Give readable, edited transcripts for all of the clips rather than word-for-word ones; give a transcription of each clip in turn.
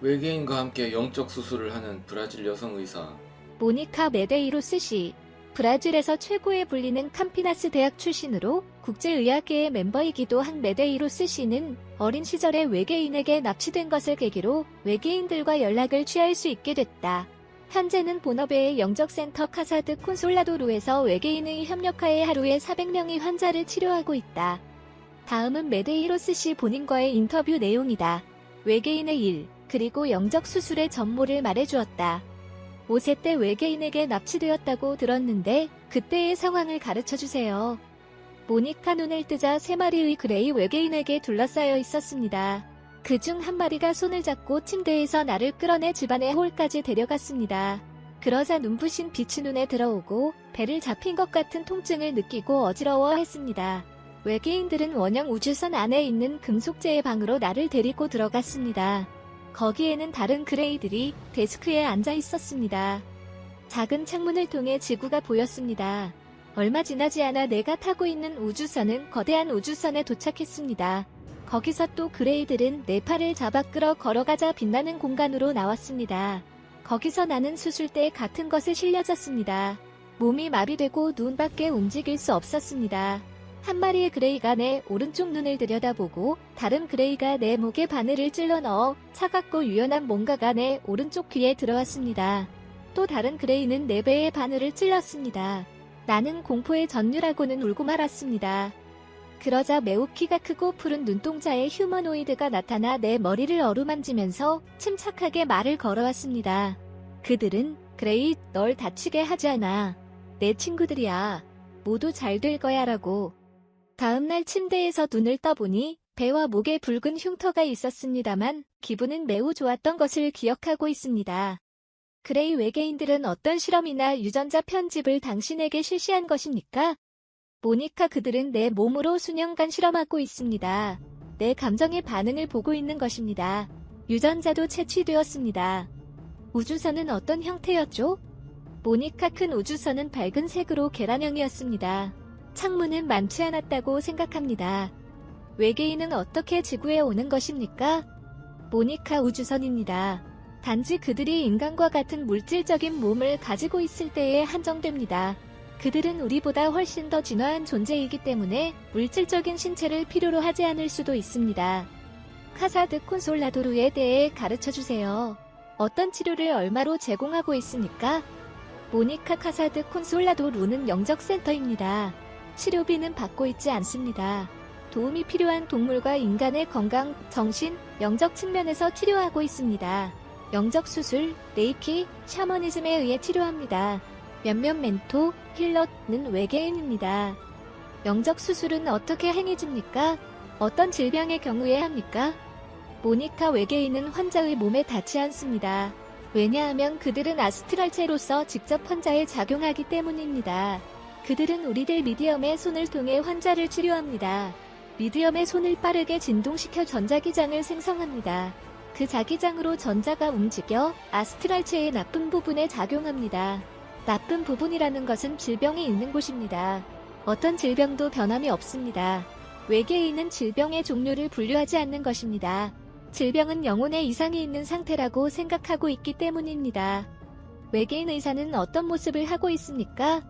외계인과 함께 영적 수술을 하는 브라질 여성 의사. 모니카 메데이로스 씨. 브라질에서 최고에 불리는 campinas 대학 출신으로 국제의학계의 멤버이기도 한 메데이로스 씨는 어린 시절에 외계인에게 납치된 것을 계기로 외계인들과 연락을 취할 수 있게 됐다. 현재는 보너베의 영적센터 카사드 콘솔라도루에서 외계인의 협력하에 하루에 400명의 환자를 치료하고 있다. 다음은 메데이로스 씨 본인과의 인터뷰 내용이다. 외계인의 일, 그리고 영적 수술의 전모를 말해주었다. 5세 때 외계인에게 납치되었다고 들었는데 그때의 상황을 가르쳐주세요. 모니카 눈을 뜨자 3마리의 그레이 외계인에게 둘러싸여 있었습니다. 그중 한 마리가 손을 잡고 침대에서 나를 끌어내 집안의 홀까지 데려갔습니다. 그러자 눈부신 빛이 눈에 들어오고 배를 잡힌 것 같은 통증을 느끼고 어지러워했습니다. 외계인들은 원형 우주선 안에 있는 금속제의 방으로 나를 데리고 들어갔습니다. 거기에는 다른 그레이들이 데스크에 앉아 있었습니다. 작은 창문을 통해 지구가 보였습니다. 얼마 지나지 않아 내가 타고 있는 우주선은 거대한 우주선에 도착했습니다. 거기서 또 그레이들은 내 팔을 잡아 끌어 걸어가자 빛나는 공간으로 나왔습니다. 거기서 나는 수술대 같은 것에 실려졌습니다. 몸이 마비되고 눈밖에 움직일 수 없었습니다. 한 마리의 그레이가 내 오른쪽 눈을 들여다보고 다른 그레이가 내 목에 바늘을 찔러 넣어 차갑고 유연한 뭔가가 내 오른쪽 귀에 들어왔습니다. 또 다른 그레이는 내 배에 바늘을 찔렀습니다. 나는 공포에 전율하고는 울고 말았습니다. 그러자 매우 키가 크고 푸른 눈동자의 휴머노이드가 나타나 내 머리를 어루만지면서 침착하게 말을 걸어왔습니다. 그들은 그레이, 널 다치게 하지 않아. 내 친구들이야. 모두 잘 될 거야 라고. 다음날 침대에서 눈을 떠보니 배와 목에 붉은 흉터가 있었습니다만 기분은 매우 좋았던 것을 기억하고 있습니다. 그레이 외계인들은 어떤 실험이나 유전자 편집을 당신에게 실시한 것입니까? 모니카, 그들은 내 몸으로 수년간 실험하고 있습니다. 내 감정의 반응을 보고 있는 것입니다. 유전자도 채취되었습니다. 우주선은 어떤 형태였죠? 모니카, 큰 우주선은 밝은 색으로 계란형이었습니다. 창문은 많지 않았다고 생각합니다. 외계인은 어떻게 지구에 오는 것입니까? 모니카, 우주선입니다. 단지 그들이 인간과 같은 물질적인 몸을 가지고 있을 때에 한정됩니다. 그들은 우리보다 훨씬 더 진화한 존재이기 때문에 물질적인 신체를 필요로 하지 않을 수도 있습니다. 카사드 콘솔라도루에 대해 가르쳐주세요. 어떤 치료를 얼마로 제공하고 있습니까? 모니카, 카사드 콘솔라도루는 영적센터입니다. 치료비는 받고 있지 않습니다. 도움이 필요한 동물과 인간의 건강, 정신, 영적 측면에서 치료하고 있습니다. 영적 수술, 레이키, 샤머니즘에 의해 치료합니다. 몇몇 멘토, 힐러는 외계인입니다. 영적 수술은 어떻게 행해집니까? 어떤 질병의 경우에 합니까? 모니카, 외계인은 환자의 몸에 닿지 않습니다. 왜냐하면 그들은 아스트랄체로서 직접 환자에 작용하기 때문입니다. 그들은 우리들 미디엄의 손을 통해 환자를 치료합니다. 미디엄의 손을 빠르게 진동시켜 전자기장을 생성합니다. 그 자기장으로 전자가 움직여 아스트랄체의 나쁜 부분에 작용합니다. 나쁜 부분이라는 것은 질병이 있는 곳입니다. 어떤 질병도 변함이 없습니다. 외계인은 질병의 종류를 분류하지 않는 것입니다. 질병은 영혼에 이상이 있는 상태라고 생각하고 있기 때문입니다. 외계인 의사는 어떤 모습을 하고 있습니까?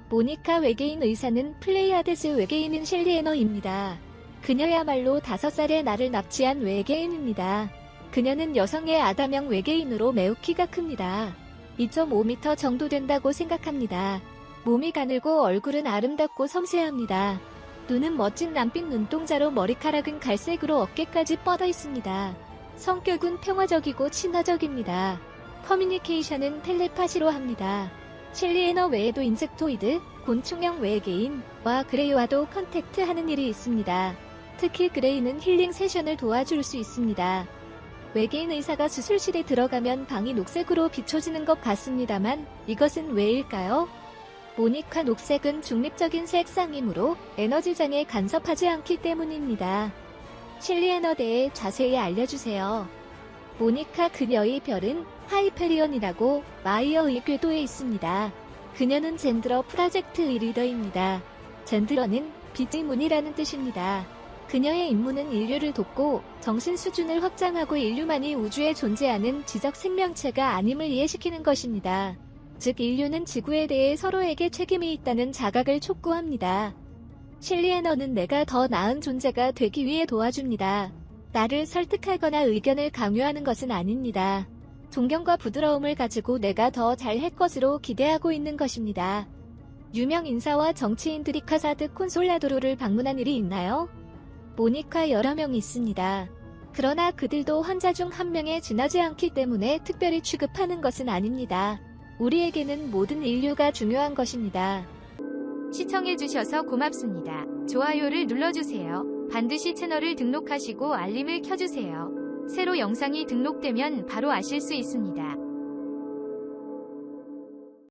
모니카, 외계인 의사는 플레이아데스 외계인인 셸리에너입니다. 그녀야말로 5살에 나를 납치한 외계인입니다. 그녀는 여성의 아담형 외계인으로 매우 키가 큽니다. 2.5m 정도 된다고 생각합니다. 몸이 가늘고 얼굴은 아름답고 섬세합니다. 눈은 멋진 남빛 눈동자로 머리카락은 갈색으로 어깨까지 뻗어 있습니다. 성격은 평화적이고 친화적입니다. 커뮤니케이션은 텔레파시로 합니다. 셸리에너 외에도 인섹토이드, 곤충형 외계인과 그레이와도 컨택트하는 일이 있습니다. 특히 그레이는 힐링 세션을 도와줄 수 있습니다. 외계인 의사가 수술실에 들어가면 방이 녹색으로 비춰지는 것 같습니다만 이것은 왜일까요? 모니카, 녹색은 중립적인 색상이므로 에너지장에 간섭하지 않기 때문입니다. 셸리에너 대해 자세히 알려주세요. 모니카, 그녀의 별은 하이페리온이라고 마이어의 궤도에 있습니다. 그녀는 젠드러 프로젝트의 리더입니다. 젠드러는 빛의 문이라는 뜻입니다. 그녀의 임무는 인류를 돕고 정신 수준을 확장하고 인류만이 우주에 존재하는 지적 생명체가 아님을 이해시키는 것입니다. 즉 인류는 지구에 대해 서로에게 책임이 있다는 자각을 촉구합니다. 실리의 너는 내가 더 나은 존재가 되기 위해 도와줍니다. 나를 설득하거나 의견을 강요하는 것은 아닙니다. 존경과 부드러움을 가지고 내가 더 잘할 것으로 기대하고 있는 것입니다. 유명 인사와 정치인들이 카사드 콘솔라도로를 방문한 일이 있나요? 모니카 여러 명 있습니다. 그러나 그들도 환자 중 한 명에 지나지 않기 때문에 특별히 취급하는 것은 아닙니다. 우리에게는 모든 인류가 중요한 것입니다. 시청해주셔서 고맙습니다. 좋아요를 눌러주세요. 반드시 채널을 등록하시고 알림을 켜주세요. 새로 영상이 등록되면 바로 아실 수 있습니다.